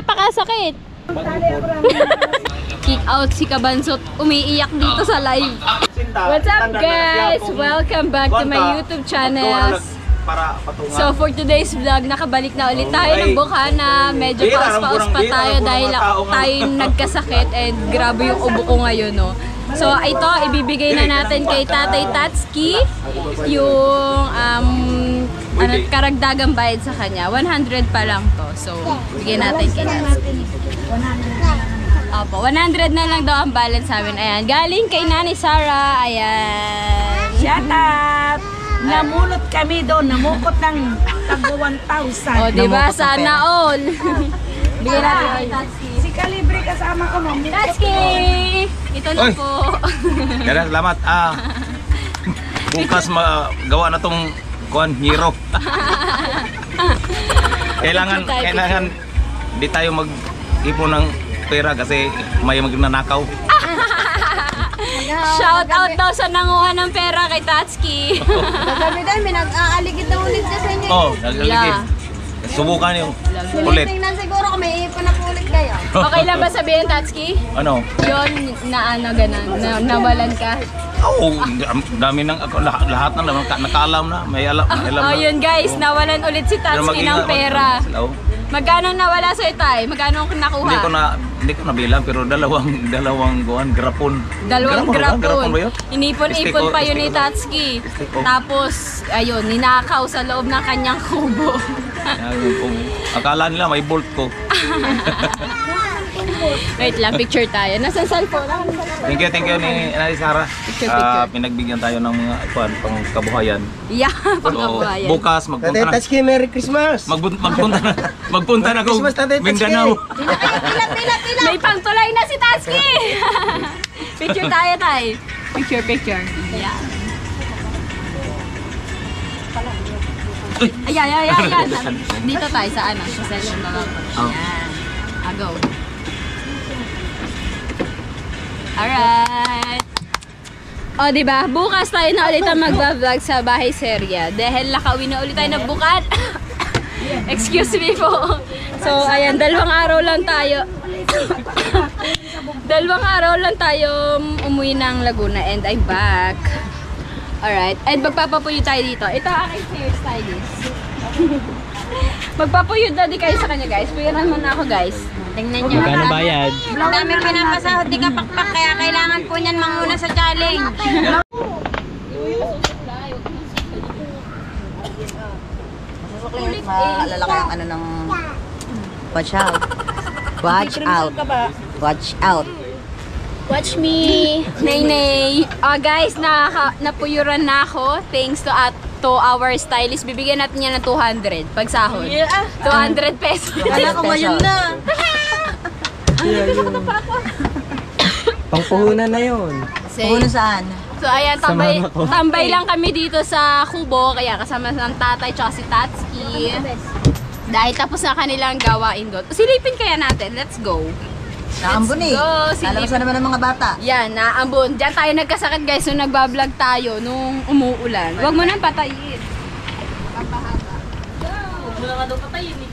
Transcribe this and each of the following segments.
Napakasakit. Kick out si Kabansot. Umiiyak dito sa live. What's up guys? Welcome back to my YouTube channel. So for today's vlog, nakabalik na ulit tayo ng Bukana. Medyo paus-paus pa tayo dahil tayo nagkasakit and grabe yung ubo ko ngayon, no. So ito, ibibigay na natin kay Tatay Tatsuki yung karagdagang bayad sa kanya. 100 pa lang to. So bigyan natin kay Tatsuki. 100 Opo, 100 na lang daw ang balance namin. Ayan, galing kay Nanay Sarah. Ayan. Shout out! Namulot kami doon, namukot ng tagbo 1,000. O, diba? Sana all. Bigyan natin kay Tatsuki. Si Calibre kasama ko, mamukot. Tatsuki! Ito na po. Kaya salamat. Bukas magawa na tong hero. Kailangan di tayo mag-ipon ng pera kasi may magnanakaw. Shout out daw sa nanguha ng pera kay Tatsuki. Sabi dahil may nag-aaligid na ulit sa inyo. Oh, nag-aligid. Subukan yung ulit. Tingnan siguro kung may ipon na ulit kayo. Okay lang ba sabihin, Tatsuki? Ano? Yun, na ano, ganun, nawalan ka? Oo, dami ng lahat na naman nakaalam na. May alam na. Oh, yun guys, nawalan ulit si Tatsuki ng pera. Magkano nawala sa'yo, Tay? Magkano nakuha? Hindi ko nabilang, pero dalawang grapon. Dalawang grapon. Ba yun? Inipon-ipon pa yun ni Tatsuki. Tapos, ayun, ninakaw sa loob ng kanyang kubo. Akala nila may bolt ko. Wait lang, picture tayo. Nasaan cellphone? Thank you ni Nanay Sarah. Picture. Pinagbigyan tayo ng mga pang kabuhayan. Yeah, pang kabuhayan. Bukas magpunta na. Tatsuki, Merry Christmas! Magpunta na ako Mindanao. May pangtulay na si Tatsuki! Picture tayo, Tay. Picture. Yeah. Ayan. Dito tayo sa ano, sa session na lang. Ayan. Go. Alright. O, diba? Bukas tayo na ulit ang magbablog sa Bahay Serya. Dahil nakauwi na ulit tayo ng Bukan. Excuse me po. So, ayan, dalawang araw lang tayo umuwi ng Laguna and I'm back. Alright. And magpapapuyo tayo dito. Ito aking hairstylist. Magpapuyo na di kayo sa kanya, guys. Puyaran mo na ako, guys. Tingnan nyo. Magkano bayad? Ang dami pinapasahod, di ka pakpak, kaya kailangan po niyan manguna sa challenge. Maalala ko yung ano ng watch out. Watch out. Watch out. Watch me. Nay. Guys, napuyuran na ako. Thanks to our stylist. Bibigyan natin niya ng 200 pag sahod. 200 pesos. Kala ko ngayon na. Pangpuhunan na yun. Puhunan saan? So ayan, tambay lang kami dito sa kubo. Kaya kasama ng tatay tsaka si Tatsuki. Dahil tapos na kanilang gawain doon. Silipin kaya natin. Let's go. Naambon eh. Lalabasan naman ng mga bata. Yan, naambon. Diyan tayo nagkasakit guys nung nagbablog tayo nung umuulan. Huwag mo nang patayin. Papahaba. Huwag mo na nga daw patayin eh.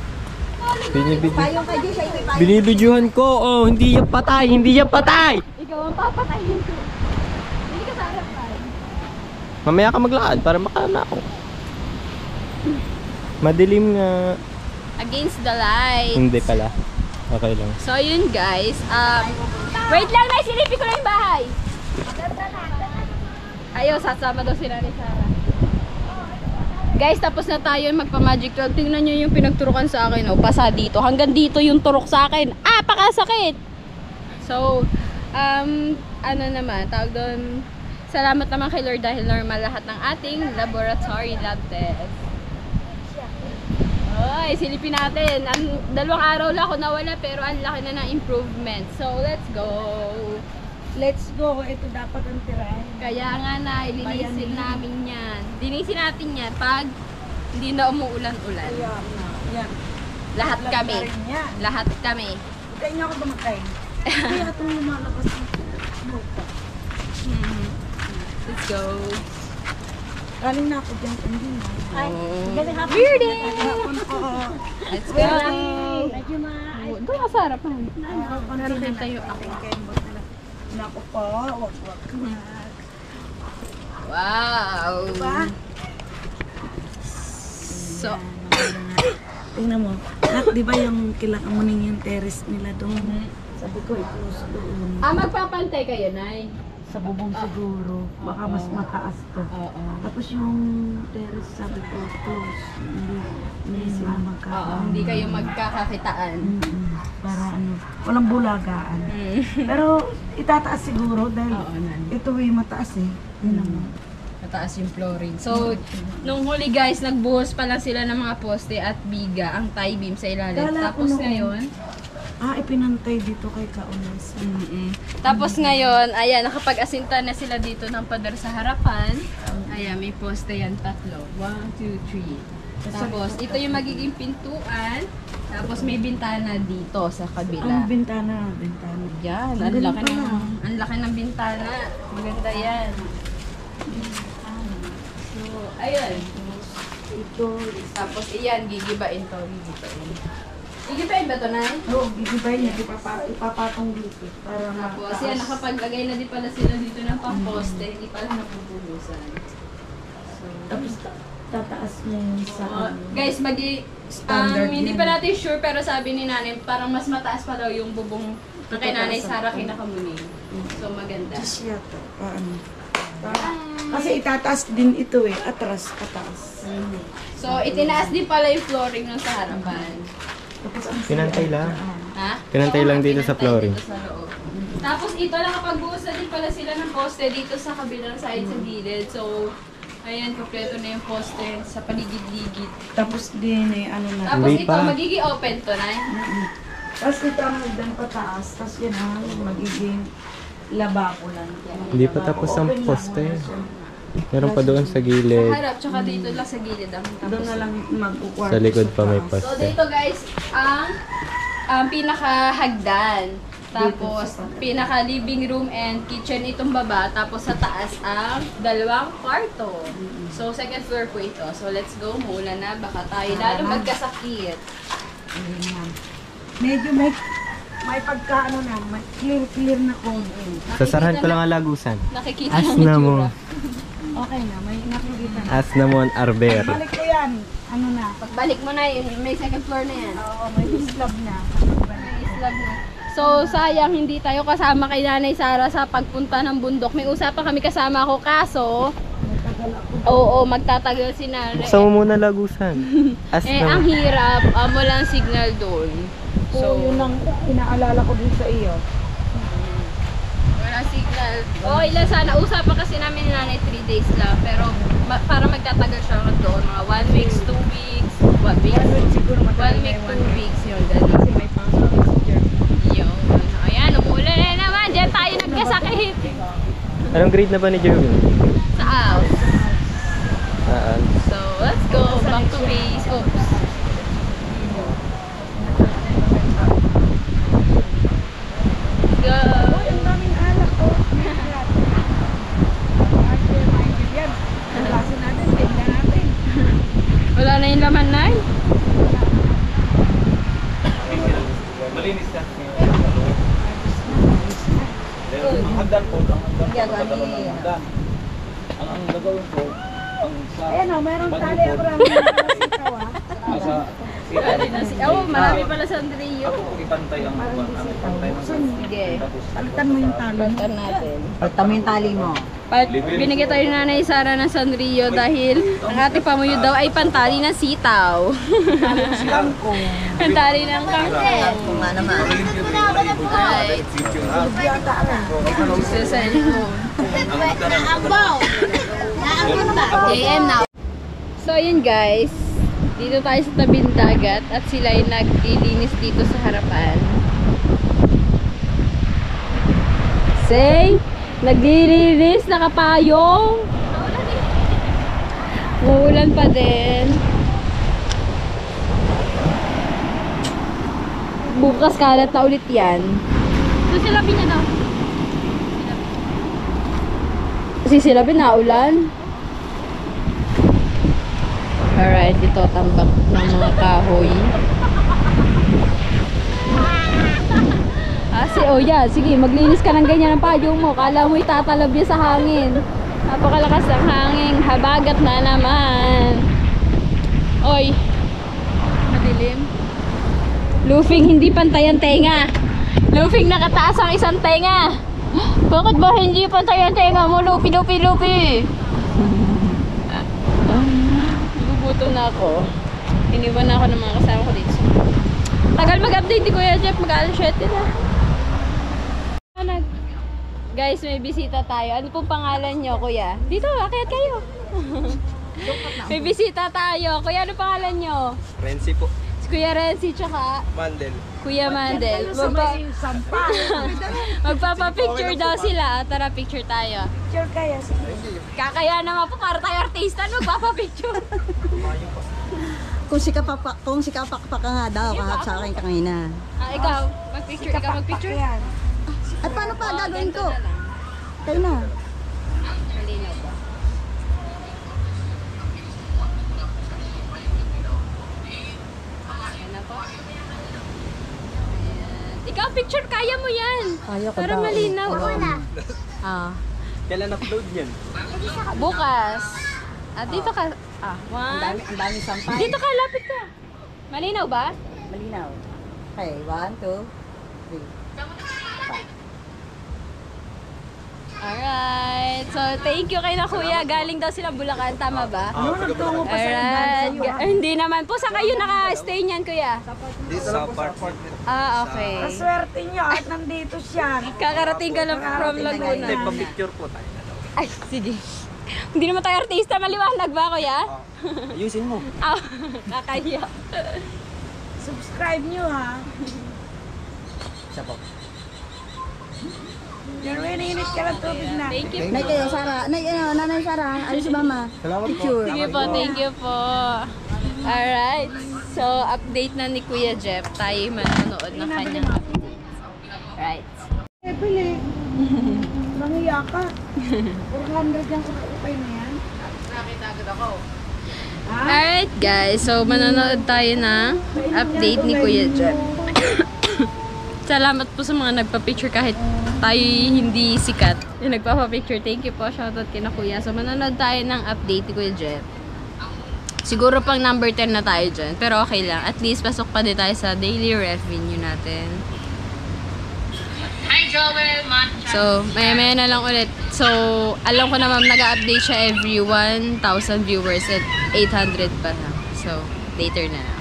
Binibidyohan ko. Oh, hindi yan patay. Ikaw ang papatayin ko. Hindi ka sa harapan. Mamaya ka maglakad para makana ako. Madilim nga. Against the light. Hindi pala. Okay lang. So yun guys. Wait lang, silipin ko lang yung bahay. Ayaw, sasama daw sila ni Sarah. Guys, tapos na tayo magpa-magic club. Tingnan nyo yung pinagturukan sa akin. Oh, pasa dito. Hanggang dito yung turok sa akin. Pakasakit! So, ano naman, tawag doon, salamat naman kay Lord dahil normal lahat ng ating laboratory lab test. Oy, silipin natin. Dalawang araw lang ako nawala pero ang laki na ng improvement. So, let's go. Let's go. Ito dapat ang tirahin. Kaya nga na, ilinisin namin yan. Linisin natin yan pag hindi na umuulan-ulan. Yan. Lahat kami. Lahat kami. Huwag niyo ako dumatay. Kaya itong lumalabas ng smoke. Let's go. Galing na ako dyan. Weird eh! Hapon ko. Let's go! Doon ka sa harapan. Meron tayo ako. Naku po, wag. Wow! So, Tingnan mo. Nak, di ba yung kilakamuning yung terrace nila doon? Sabi ko, i-close doon. magpapantay kayo, Nay? Sa bubong siguro. Baka mas mataas to. Oo. Tapos yung terrace, sabi ko, close. Hindi sila Hindi kayo magkakakitaan. Para ano, walang bulagaan. Pero itataas siguro dahil ito ay mataas eh. Tingnan mo. Mataas yung flooring. So, nung huli guys, nagbuhos pa lang sila ng mga poste at biga, ang tie beam sa ilalim. Kala ko Tapos noon. ngayon, Ipinantay dito kay Kaunas. tapos ngayon, ayan, nakapag-asinta na sila dito ng pader sa harapan. Ayan, may poste yan, 3. 1, 2, 3. Tapos, ito yung magiging pintuan. Tapos, may bintana dito sa kabila. Ang bintana. Yan, Ang galing ang laki ng bintana. Maganda yan. So, ayun. Ito. Tapos, iyan, gigibain to. Gigibain ba to, Nay? Oo, gigibayin niya. Ipapatong dito. Para Tapos, yan, nakapaglagay na din pala sila dito ng pang-poste. Hindi pala napupuhusan. So, Tapos tataas niya yung sa guys, Standard hindi yan. pa natin sure, pero sabi ni Nanay, parang mas mataas pa daw yung bubong na kay Nanay Sara kinakamuning. So, maganda. Just yata. Kasi itataas din ito eh. Atras, pataas. So, itinaas din pala yung flooring ng sa harapan. Tapos ang Pinantay lang. Ha? Pinantay lang dito sa Pinantay flooring. dito sa loob. Tapos ito, nakapagbuhos na din pala sila ng poste dito sa kabilang side sa gilid. So, ayan, kompleto na yung poste sa paligid-ligid. Tapos din eh, ano na. Tapos Hindi ito, pa. magiging open to, Nay. Tapos ito ang hagdan pataas. Tapos yan ang magiging labako lang. Hindi pa tapos ang poste. Meron pa doon sa gilid. Sa harap, tsaka dito lang sa gilid ang Doon tapos. na lang magkukwarto. Sa likod pa may So, poste. dito guys, ang pinaka-hagdan. Tapos, pinaka-living room and kitchen itong baba. Tapos, sa taas ang 2 kwarto. So, second floor po ito. So, let's go. Mula na. Baka tayo lalo magkasakit. Medyo may pagkaano na, may clear na kung. Sasarahan ko lang ang lagusan. Nakikita As ng na mo. itsura. Okay na, may nakikita na. As na mo ang arber. Balik ko yan. Ano na? Pagbalik mo na yun, may second floor na yan. Oo, may slab na. May slab na. So, sayang hindi tayo kasama kay Nanay Sara sa pagpunta ng bundok. May usapan kami kasama ako, kaso, oo, magtatagal si Nanay. Buksan mo muna lagusan. As Ang na mo. hirap, walang signal doon. So, yun ang inaalala ko din sa iyo. Walang signal. Okay lang sana. Usapan kasi namin ni Nanay 3 days lang. Pero para magtatagal siya doon. Mga 1 week, 2 weeks. 1 week, 1 week, 2 weeks. Yun, ganun. Kasi may pasok si Jeremy. Yun. Ayan, umulan na naman. Diyan tayo nagkasakit. Anong grade na ba ni Jerwin? Sa house. Saan? So, let's go. Back to base. Oops. Go. Ang daming alak ko. Yan. Ang klase natin, tignan natin. Wala na yung laman, Nay? Malinis ka. Ang hagdan po, ang hagdan. Ang gagawin ko, ang sa... Ayan o, mayroong tali ako lang. Sa... Marami pala sa Andrio. Ipantay ang pantay mo. Sige. Palitan mo yung tali. Palitan natin. Pagta mo yung tali mo. Binigyan tayo ni Nanay Sara ng Sanrio dahil ang ating pamuyo daw ay pantali ng sitaw. Pantali ng kangkong. Kung nga naman. Right. Sa cellphone. JM now. So ayun guys, dito tayo sa tabing dagat at sila ay naglilinis dito sa harapan. Say, naglilinis, nakapayong. Uulan pa din. Bukas kalat na ulit yan. Ito silapin niya daw. Kasi silapin na ulan. Alright, ito tambak ng mga kahoy. oh yeah, sige, maglinis ka ng ganyan ng payong mo. Kala mo itatalab yan sa hangin. Napakalakas ng hangin. Habagat na naman. Oy, madilim. Lufing hindi pantay ang tenga. Lufing nakataas ang isang tenga. Bakit ba hindi pantay ang tenga mo? Lupi, lupi, lupi. Gugutom na ako. Iniwan na ako ng mga kasama ko dito. Tagal mag-update ni Kuya Jeff. Mag-alas 7 na. Guys, may bisita tayo. Ano pong pangalan nyo, Kuya? Dito, akyat kayo. May bisita tayo. Kuya, ano pangalan nyo? Renzi po. Si Kuya Renzi, tsaka Mandel. Kuya Mandel. Magpapapicture daw sila. Tara, picture tayo. Picture kaya. Kakaya naman po, para tayo artista, magpapapicture. Kung sikapak pa ka nga daw, kahit sa akin kanina. Ikaw, magpicture. Ikaw, magpicture. At paano pa gagawin ko? Tayo na. Malinaw ba? Ayan na po. Ayan. Ikaw, picture, kaya mo yan. Kaya ko Para daw. malinaw. Kailan upload yan? Bukas. Dito ka. One. Ang dami sampay. Dito ka, lapit ka. Malinaw ba? Malinaw. Okay, 1, 2, 3. Alright. So, thank you kay na Kuya. Galing daw silang Bulacan. Tama ba? Nagtungo pa sa Alright. Hindi naman po. Saan kayo naka-stay niyan, Kuya? Dito sa apartment. Okay. Swerte niyo at nandito siya. Kakarating ka lang from Laguna. Hindi, pa-picture po tayo. Ay, sige. Hindi naman tayo artista. Maliwanag ba, Kuya? Ayusin mo. Nakaya. Subscribe niyo ha. Siya po. Jerwin, init ka ng tubig na. Thank you. Nay kayo, Sara. Nanay Sara. Ayos si Mama. Salamat po. Picture. Sige po, thank you po. Alright. So, update na ni Kuya Jeff. Tayo manonood ng kanyang update. Alright. Pili. Nangiya ka. 400 yung upay na yan. Alright guys, so manonood tayo ng update ni Kuya Jeff. Salamat po sa mga nagpa-picture kahit tayo hindi sikat. Yung nagpapa-picture, thank you po. Shoutout kina Kuya. So manonood tayo ng update ni Kuya Jeff. Siguro pang number 10 na tayo dyan. Pero okay lang. At least pasok pa din tayo sa daily revenue natin. Hi, Joel. So, maya-maya na lang ulit. So, alam ko naman nag-update siya every 1,000 viewers at 800 pa na. So, later na lang.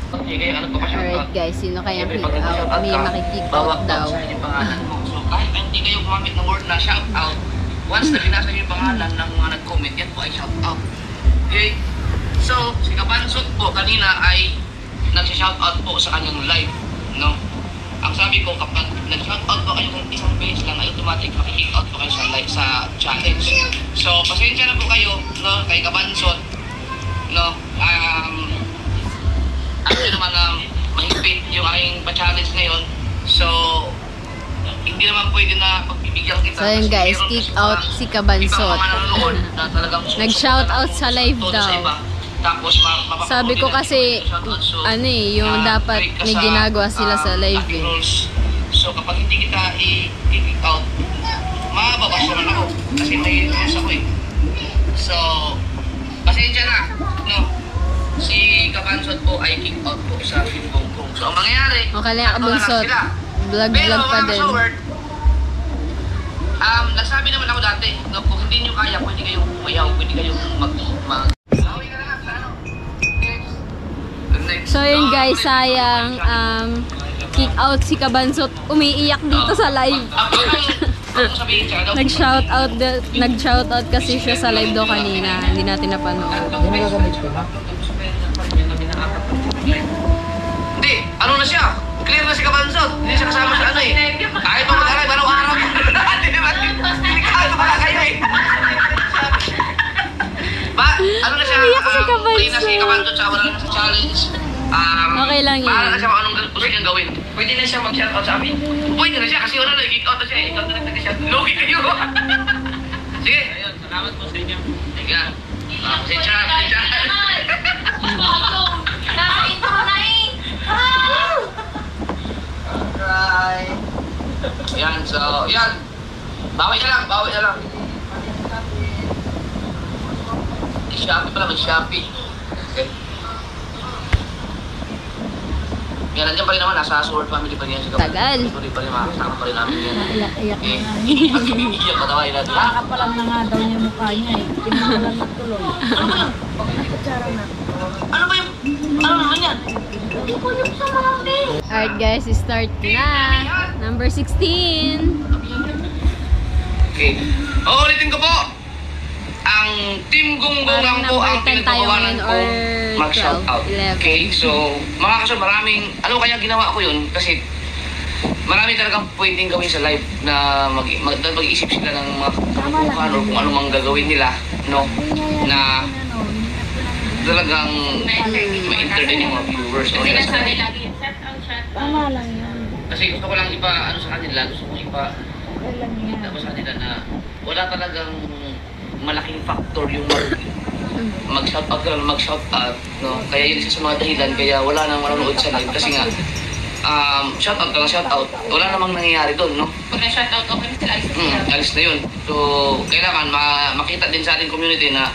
Alright guys, sino kayang kick out? May makikick out daw. So kahit hindi kayo gumamit ng word na shout out, once na binasa niyo yung pangalan ng mga nag-comment, yan po ay shout out. Okay? So, si Kabansot po kanina ay nag-shout out po sa kanyang live, no? Ang sabi ko, kapag nag-shout out po kayo kung isang beses lang, ay automatic makikick out po kayo sa live, sa challenge. So, pasensya na po kayo, no, kay Kabansot, no, actually naman mahigpit yung aking pa-challenge ngayon. So, hindi naman pwede na pagbibigyan kita. So yun guys, kick out si Kabansot. Nag-shout out sa live daw. Sabi ko kasi, ano eh, yung dapat may ginagawa sila sa live eh. So, kapag hindi kita i-kick out, mababash naman ako. Kasi may rules ako eh. So, pasensya na, no? Si Kabansot po ay kick out po sa Kim Kong. So, ang mangyayari, Okay lang, Kabansot. Vlog-vlog pa din. Nagsabi naman ako dati, no, kung hindi nyo kaya, pwede kayong umayaw, pwede kayong So yun guys, sayang kick out si Kabansot. Umiiyak dito sa live. Nag-shoutout kasi siya sa live daw kanina. Hindi natin napanood. Hindi, ano na siya? Clear na si Kabansot. Hindi siya kasama sa ano eh. Kahit pa mag-aray, araw-araw. Delikado pala kayo eh. Ano na siya? Clear na si Kabansot sa wala na sa challenge. Okay lang yan. Bahala na siya kung anong gusto niyang gawin. Pwede na siya mag-shoutout sa amin. Pwede na siya kasi wala na, kick out na siya. Ikaw na nag-shout. Logi kayo. Sige. Ayun, salamat po sa inyo. Sige. Pasensya. Nakaintro na eh! Alright. Ayan, so, yan. Bawi na lang. Shopee pala, may Shopee. Okay. Yan, nandiyan pa rin naman, nasa Sword Family pa rin yan. Tagal. Tuloy pa rin, makakasama pa rin namin yan. Iyak Okay. na nga. Iyak katawin natin. Kakapalan na nga daw niya mukha niya eh. Pinakalan na tuloy. Ano ba yan? Nakutsara na. Ano ba yung... Ano naman yan? Alright guys, start na. Number 16. Okay. Ulitin ko po. Ang Team Gunggong po ang Parang number 10 tayo pinagpapawanan ngayon ko or mag-shout 12, out. 11. Okay, so mga kaso maraming, ano kaya ginawa ko yun? Kasi marami talagang pwedeng gawin sa live na mag-iisip sila ng mga katotohanan or kung ano mang gagawin nila, no? Na talagang ma-entertain yung mga viewers. O nila sa kanila. Tama lang yan. Kasi gusto ko lang ano sa kanila, gusto kong ipakita ko sa kanila na wala talagang malaking factor yung mag-shout out ka lang, mag-shout out, no? Kaya yun isa sa mga dahilan, kaya wala nang manonood sa live kasi nga shout out ka lang, shout out, wala namang nangyayari doon, no? Pag na-shout out, okay na sila, Alis na yun. So, kailangan makita din sa ating community na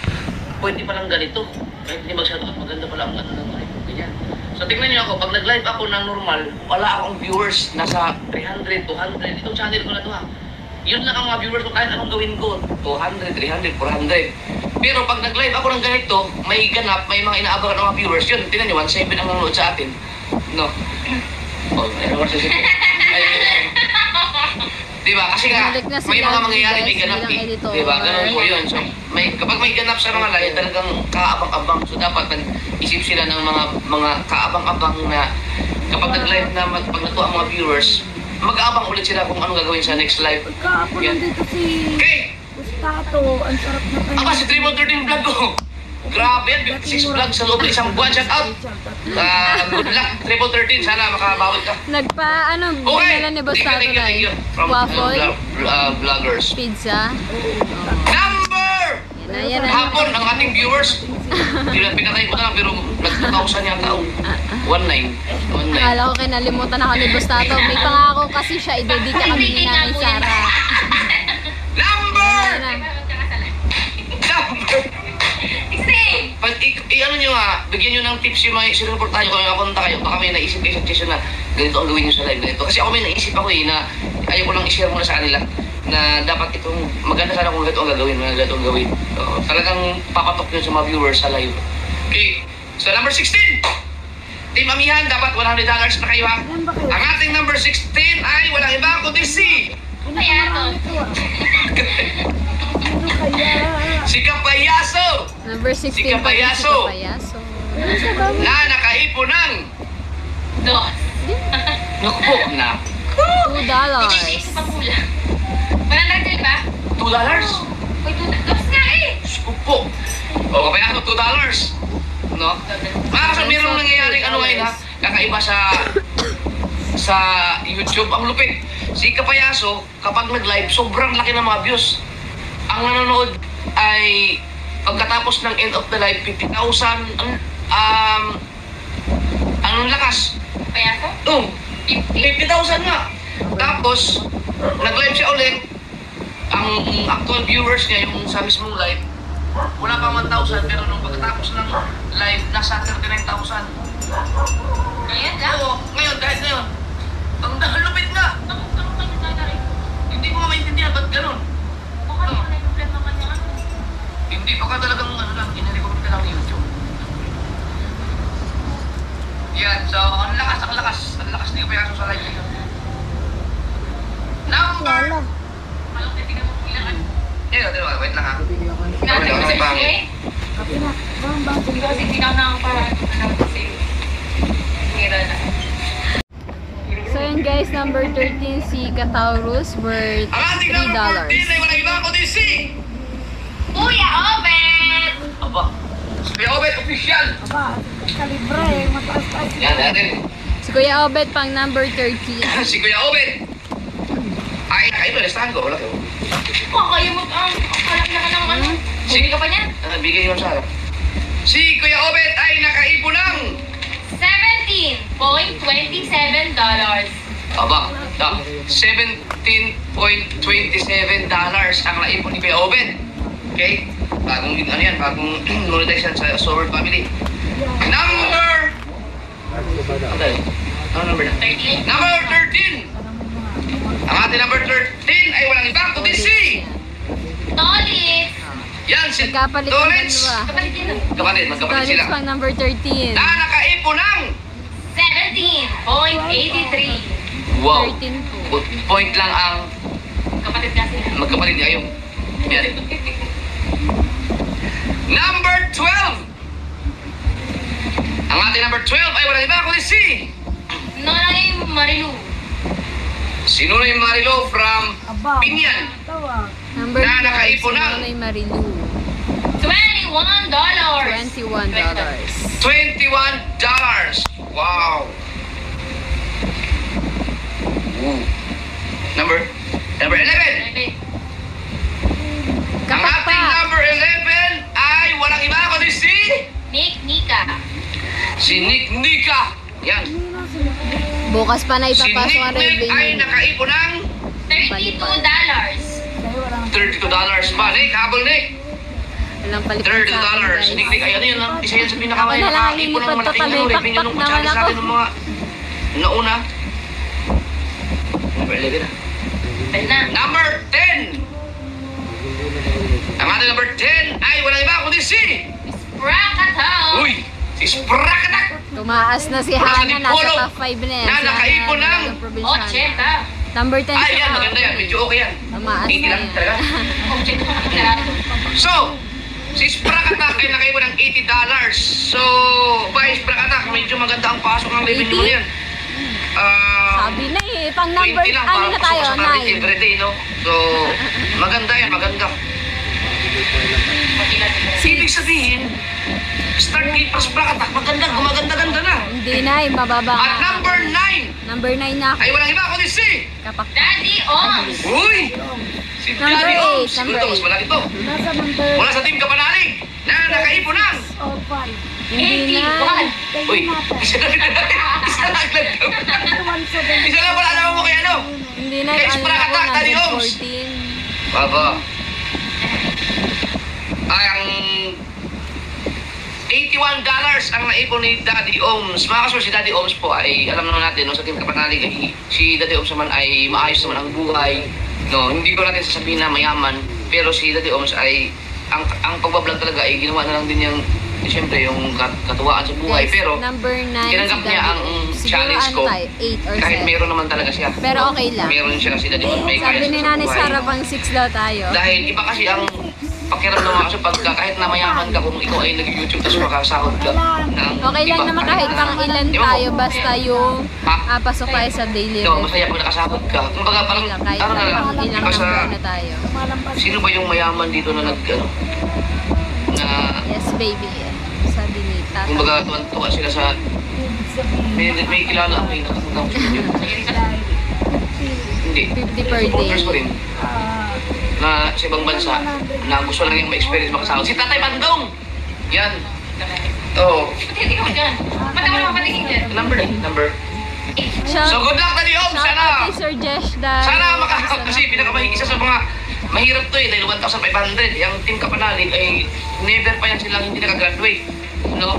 pwede palang ganito. Kahit hindi mag-shout out, maganda pala ang ano ng live. Ganyan. So, tingnan niyo ako, pag nag-live ako ng normal, wala akong viewers, nasa 300, 200, itong channel ko na to ha. Yun lang ang mga viewers ko kahit anong gawin ko. 200, 300, 400. Pero pag nag-live ako ng ganito, may ganap, may mga inaabangan ng mga viewers. Yun, tinan nyo, 1.7 ang nanonood sa atin. No? Oh, ayun, 1.7. Diba? Kasi nga, may mga mangyayari, may ganap eh. Diba? Ganun po yun. So, kapag may ganap sa mga live, talagang kaabang-abang. So, dapat nag-isip sila ng mga kaabang-abang na kapag nag-live na, pag natuwa ang mga viewers, mag-aabang ulit sila kung anong gagawin sa next live. Kahapon nandito si Okay! Gustato. Ang sarap na kayo. Aba, si Triple 13 vlog ko. Grabe yan, 6 vlog sa loob ng isang buwan. Shout out! Good luck, Triple 13. Sana makabawit ka. Binala ni Boss Tato na From waffle, vloggers. pizza. Number! Yan na. Hapon, ang ating viewers. Pinatay ko na lang, pero nag-2,000 yung tao. 19. Akala ko kinalimutan ako ni Boss Tato. May pangako kasi siya, idedika kami ni Nanay Sara. Number! Yan na. Number! I-ano nyo nga, bigyan nyo ng tips yung mga sinuportahan nyo kung napunta kayo. Baka may naisip kayo sa session na ganito ang gawin nyo sa live ganito. Kasi ako may naisip ako na ayaw ko lang i-share muna sa kanila na dapat itong maganda sana kung ganito ang gagawin. Talagang papatok yun sa mga viewers sa live. Okay, so number 16. Team Amihan, dapat $100 na kayo ha. Ang ating number 16 ay walang iba kundi si... Si Kapayaso! Number 16 Si Kapayaso! Na nakaipon ng... Naku po, na. $2. $2? Skupo. O, Kapayaso, $2. No? Kasi mayroong nangyayaring ano ngayon ha, kakaiba sa YouTube. Ang lupit. Si Kapayaso, kapag nag-live, sobrang laki ng mga views. Ang nanonood ay pagkatapos ng end of the live, 50,000. Anong lakas? Kapayaso? Oo. 50,000 nga. Tapos, nag-live siya ulit. Ang actual viewers niya, yung sa mismong live, wala pang 1,000, pero nung pagkatapos ng live, nasa 39,000. Ngayon lang? Oo, ngayon, kahit ngayon. Ang lupit nga. Hindi ko maintindihan, ba't ganun? Hindi pa ka talagang ano lang, in-record ka lang YouTube. Yan, so ang lakas ni Kapayaso sa live nito. Number! Wait lang ha. Kasi tinaw na ang parang So yun guys, number 13 si Kataurus worth Ang ating number 14 ay walang iba kundi si... Kuya Obet! Aba, si Kuya Obet official! Aba, kalibre. Mataas-taas. Yan natin. Si Kuya Obet pang number 13. Si Kuya Obet! Ay, kayo ba, listahan ko? Wala kayo. Kayo magkalak na ka ng ano? Bumili ka pa niyan? Bigay yun sa harap. Si Kuya Obet ay nakaipon ng... $17.27. Aba, $17.27 ang naipon ni Kuya Obed. Okay? Bagong monetize yan sa Sober Family. Number... Ano number na? 13. Number 13! Ang ating number 13 ay walang iba kundi si... Tolis! Yan, si Magkapalit ng Tolits. dalawa. Magkapalit Tolis sila. pang number 13. Na nakaipon ng... 17.83. Wow! 13 po. Point lang ang Kapatid kasi. magkapatid niya yung... Yan. Number 12! Ang ating number 12 ay walang iba kundi si... Nanay Marilu. Sino na yung Marilo from Aba. Pinyan? Tawa. Number Na 12, nakaipon ng- Nanay Marilu. $21. $21. $21. Wow! Ooh. Number 11. Ang ating Kapakpak. number 11 ay walang iba kundi si... Nika. Si Nick Nika. Yan. Bukas pa na Si ipapasok ang Nick ay revenue. nakaipon ng $32. $32 pa. Nick, habol Nick. Walang palit $32. sa akin, guys. Nick, ay ano yun lang. Isa yan sa Ako pinakamay na lang, nakaipon ng lilipat pa malaking kami. ano. Revenue Pakpak nung naman kutsara sa ako. atin ng mga nauna. Number 11 na. Number 10. Ang ating number 10 ay walang iba kundi si... Rakataw. Uy! Si Sprakatak! Tumaas na si Wala sa Hana, Dipolo. nasa top 5 na yan. Na Si nakaipon Hana, ng ng probinsyana. 80. Number 10 Ay, siya. yan. Maganda yan. Medyo okay yan. Tumaas na 80 lang yan. talaga. So, si Sprakatak ay nakaipon ng $80. So, by Sprakatak, medyo maganda ang pasok ng revenue mo 80? yan. Sabi na eh, pang number, 20 lang, ano parang na tayo, pasok sa natin 9. everyday, no? So, maganda yan, maganda. Ibig sabihin, start kay Sprakatak, maganda, gumaganda-ganda na. Hindi na, yung bababa At nga. number 9 Number 9 na ako. ay walang iba kundi si... Kapak. Daddy Oms. Uy! Si Number Daddy eight, Oms. number Siguro, mas eight. malaki to. Nasa number Mula sa team Kapanalig na nakaipon ng... 5. Hindi na. 81. Uy, isa lang Isa lang pala alam mo kay ano? Hindi na, Kay ano na ako, Sprakatak, Daddy number Oms. 14. Baba. Ay, ang $81 ang naipon ni Daddy Oms. Mga kaso, si Daddy Oms po ay, alam naman natin, no, sa Team Kapanalig, ay, si Daddy Oms naman ay maayos naman ang buhay. No, hindi ko natin sasabihin na mayaman, pero si Daddy Oms ay, ang pagbablog talaga ay ginawa na lang din yung, siyempre, yung katuwaan sa buhay. Yes, Pero, number 9 tinanggap si niya Daddy ang Oms. Siguro challenge ano ko. tayo, 8 or 7. Kahit meron naman talaga siya. Pero okay lang. Meron siya si Daddy Oms, may kaya Sabi ni sa Nanay buhay. Sara, pang 6 daw tayo. Dahil iba kasi ang pakiramdam mo kasi pagka kahit na mayaman ka kung ikaw ay nag-YouTube tapos makasahod ka ng Okay lang iba, naman kahit pang ilan Ewan ko. tayo, basta yung Ha? pasok tayo sa daily No, rate. masaya pag nakasahod ka. Kung baga parang, Okay lang, kahit ano na lang, pang ilang iba sa, number na tayo. sino ba yung mayaman dito na ano, na, Yes, baby. Sa dinita. kung baga tuwan-tuwa sila sa, may kilala ako yung nakakita ko sa video. Hindi. 50 per day. Supporters ko rin. Na sa ibang bansa, na gusto lang yung ma-experience makasahod. Si Tatay Bandong! Yan. Oo. Hindi ko dyan. Ba't ako naman patingin dyan? Number na, number. Shout So good luck, Daddy Oms! out Sana! kay Sir Jesh dahil Sana kasi isa sa mga mahirap to eh, dahil 1,500. Yung Team Kapanalig ay never pa yan silang hindi nakagraduate. No?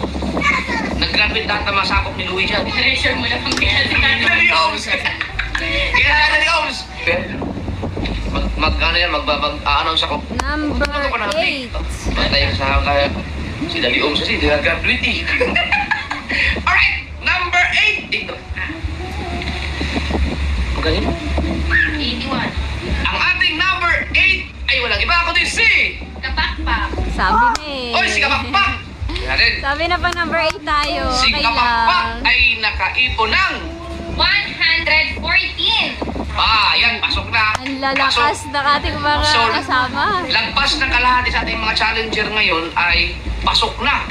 Nag-graduate lahat na masakop ni Louie dyan. Treasure mo lang ang kaya si Daddy Oms! Kaya Daddy Oms! Mag-announce ako. number Ano ka pa 8. Matay sa kaya si Daddy Oms kasi hindi nag-graduate eh. Alright! Number 8! Dito. Magaling. 81. Ang ating number 8 ay walang iba kundi si... Kapakpak. Sabi na eh. Oy, si Kapakpak! Natin. Sabi na pa number 8 tayo. Si Okay Kapakpak lang. ay nakaipon ng... 114. Yan, pasok na. Ang lalakas ng ating mga So, kasama. Lagpas ng kalahati sa ating mga challenger ngayon ay pasok na.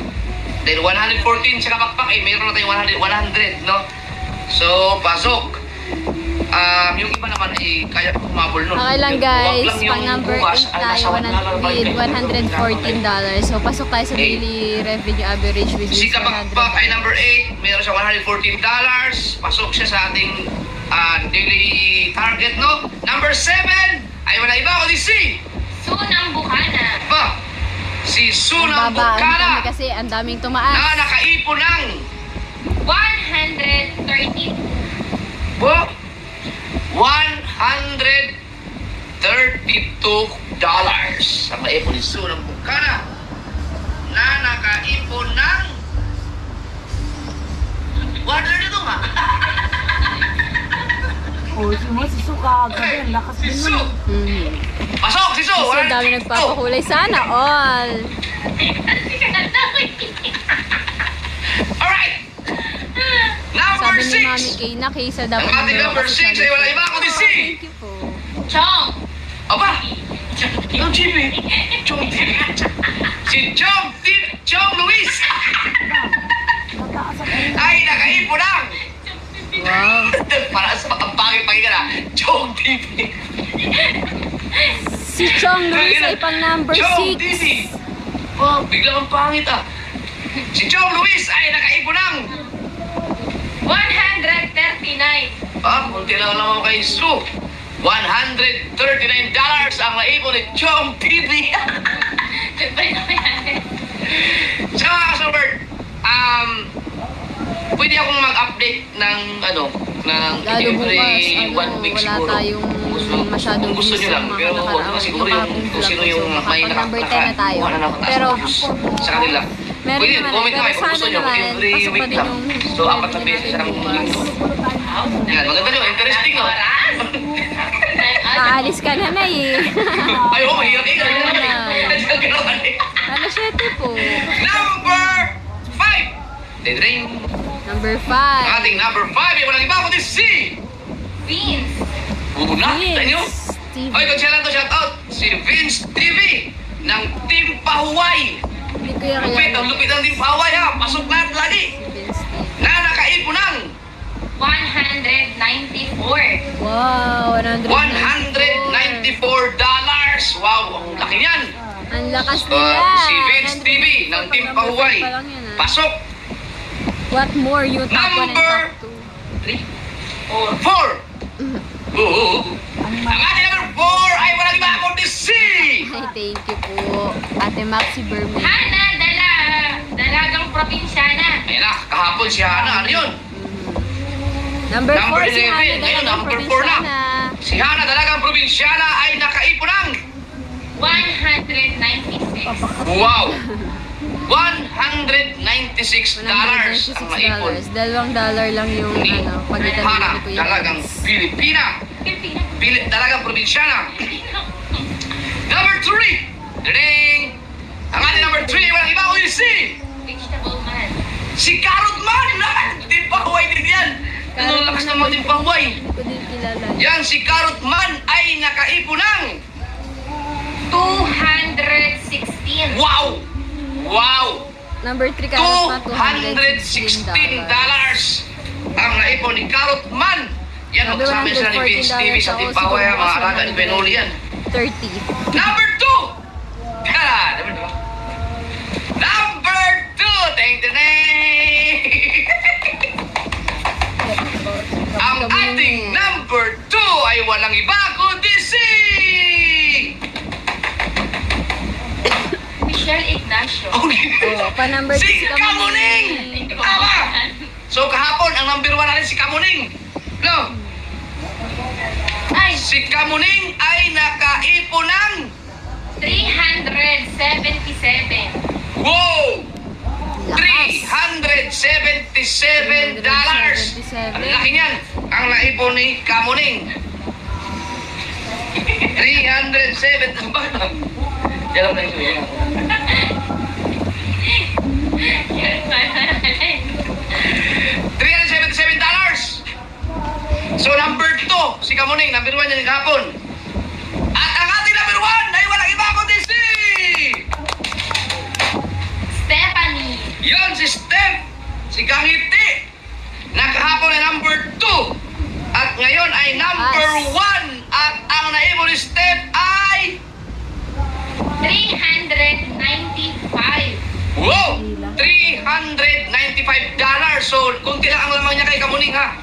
Dahil 114 sa Kapakpak, mayroon na tayong 100, no? So, pasok. Yung iba naman ay kaya pa humabol nun. Okay lang Huwag guys, lang yung pang number bukas 8 ay tayo, nasa with $114. So, pasok tayo sa Eight. daily revenue average with Si this Kapakpak ay number 8, meron siya $114. Pasok siya sa ating daily target, no? Number 7 ay wala iba kundi si Sunang Bukana. ba? Si Sunang Babaan kami Bukana kasi ang daming tumaas. na nakaipon ng 130. po, $132 ang naipon ni Sunang Bukana na nakaipon ng 132 nga. O, si Suka, gabi, ang lakas Si din Su! nun. Pasok si Su! So, ang dami nagpapakulay. Sana all. Alright! Number Sabi ni Mami 6! Kay na Kaysa Ang dapat ating number 6 ay wala iba kundi si Thank you po. Chong. Aba! Yung TV! Chong TV! Si Chong Luis! Ay nakaipon ng Wow. para sa ang pangit-pangit na Chong TV! Si Chong Luis ay pang number Chong 6. TV! Oh, biglang ang pangit ah! Si Chong Luis ay nakaipon ng 139. kunti lang naman kay Su. $139 ang naipon ni Chong TV. So mga kasubert, pwede akong mag-update ng Lalo bukas, 1 week wala siguro. tayong masyadong Kung gusto nyo lang, mga pero nakaraang siguro yung kung sino yung may number 10 na tayo. Pero sa kanila. meron Pwede, naman, comment pero naman kung gusto sana nyo, naman, every pasok pa week din lang. yung So, 4 na beses ang linggo. Yan, maganda nyo, interesting no? Aalis ka na na eh. Ay, oh, mahirap eh. Ano 7 po? Number 5! Dedring. Number 5. Ating number 5 ay walang iba kundi si Vince. Bubuna, tayo. TV. Oy, kung siya lang to, shout out si Vince TV ng Team Pahuway. Hindi ko yung Lupit, ang lupit ng Team Pahuway ha. Pasok na lagi. Na nakaipon ng 194. Wow, $194. $194. Wow, ang laki niyan. Ang lakas nila. Si Vince TV ng Team Pahuway. Pasok. What more you top 1 and Number top 4. Ang ating number 4 ay walang iba kundi si 2? Ay, thank you po. Ate Maxi Berman. Hana, dalagang probinsyana. Ayan na, kahapon si Hana. Ano yun? Number 4 Number si 11. Hana. Ngayon, Dalagang number 4 na. probinsyana. Si Hana, dalagang probinsyana ay nakaipon ng 196. wow! $196 ang naipon. $196. $2 lang yung pagitan Hana, nila ni Kuya dalagang Vince. Pilipina. Dalagang probinsyana. Number 3. Ding! Ang ating number 3 ay walang iba kundi si Vegetable man. Si Carrot Man! Team Pahuway din yan! Ano lakas ng mga Team Pahuway? Hindi ko din kilala. Yan, si Carrot Man ay nakaipon ng 216. wow! Wow! Number 3 Carrot Man, $216 $216. ang naipon ni Carrot Man. Yan, Number magsabi sila ni Vince TV sa Team Pahuway, ang mga alaga ni Benoli yan. 30. Number 2! God, number 2! Thank the name! Ang ating number 2 ay walang iba kundi si Michelle Ignacio. Oh, pa number 2 si Kamuning! Tama! So kahapon, ang number 1 natin si Kamuning. No? Ay, Si Kamuning ay nakaipon ng $377. wow! Lakas. $377. Ang laki niyan. Ang naipon ni Kamuning. 307. Yan ang naipon. $377. So number 2, si Kamuning. Number 1 yan kahapon. At ang ating number 1 ay walang iba kundi si Stephanie. yon si Steph, si Kangiti. Nakahapon ay number 2. At ngayon ay number 1. At ang naibon ni Steph ay $395. wow! $395. So, kunti lang ang lamang niya kay Kamuning ha.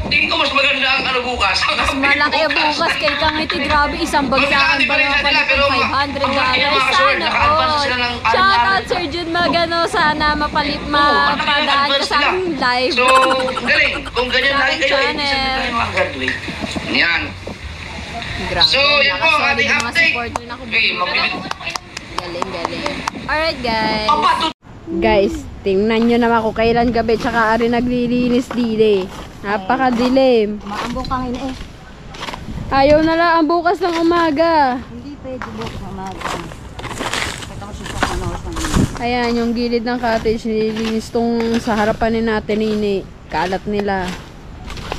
Tingin ko mas maganda ang ano bukas. Mas malaki ang bukas kay Kangiti. Grabe, isang bagsakan pa naman palit ng $500. Sana all. Shoutout Sir Jun Magano. Sana mapadaan ka sa aking live. So, galing. Kung ganyan lagi kayo, channel. Yan. Grabe, So, yan po ang ating mga update. supporter na Okay, Galing. Alright guys. Guys, tingnan nyo naman kung kailan gabi tsaka ari naglilinis dili. Napakadilim. Maambok kang ina eh. Ayaw na lang ang bukas ng umaga. Hindi pwede bukas na umaga. Kita ko siya sa oras ng Ayan, yung gilid ng cottage nililinis tong sa harapan ni natin ini. Kalat nila.